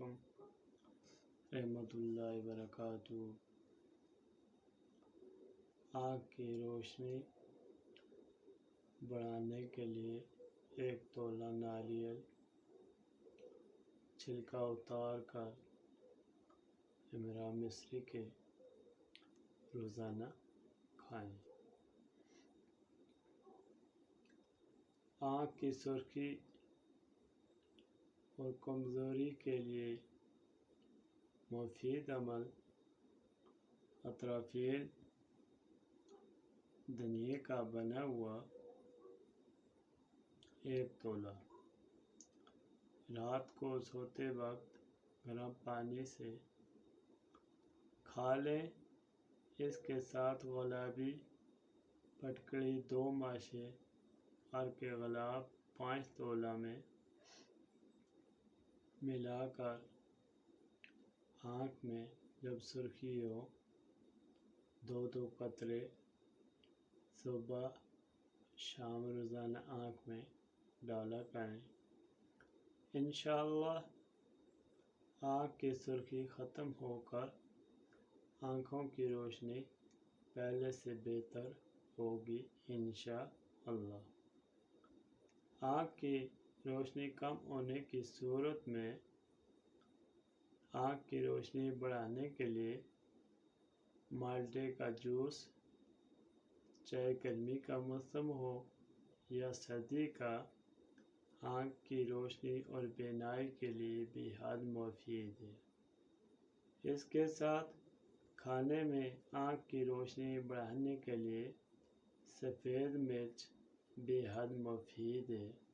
علیکم رحمۃ اللہ وبرکاتہ۔ آنکھ کی روشنی بڑھانے کے لیے 1 تولہ ناریل چھلکا اتار کر امراء مصری کے روزانہ کھائیں۔ آنکھ کی سرخی اور کمزوری کے لیے مفید عمل: اطرافیل دھنیے کا بنا ہوا 1 تولہ رات کو سوتے وقت گرم پانی سے کھا لیں۔ اس کے ساتھ گلابی پھٹکڑی 2 ماشے عرق گلاب 5 تولہ میں ملا کر آنکھ میں جب سرخی ہو 2 قطرے صبح شام روزانہ آنکھ میں ڈالا کریں۔ انشاءاللہ آنکھ کی سرخی ختم ہو کر آنکھوں کی روشنی پہلے سے بہتر ہوگی انشاءاللہ۔ آنکھ کی روشنی کم ہونے کی صورت میں آنکھ کی روشنی بڑھانے کے لیے مالٹے کا جوس، چاہے گرمی کا موسم ہو یا سردی کا، آنکھ کی روشنی اور بینائی کے لیے بے حد مفید ہے۔ اس کے ساتھ کھانے میں آنکھ کی روشنی بڑھانے کے لیے سفید مرچ بے حد مفید ہے۔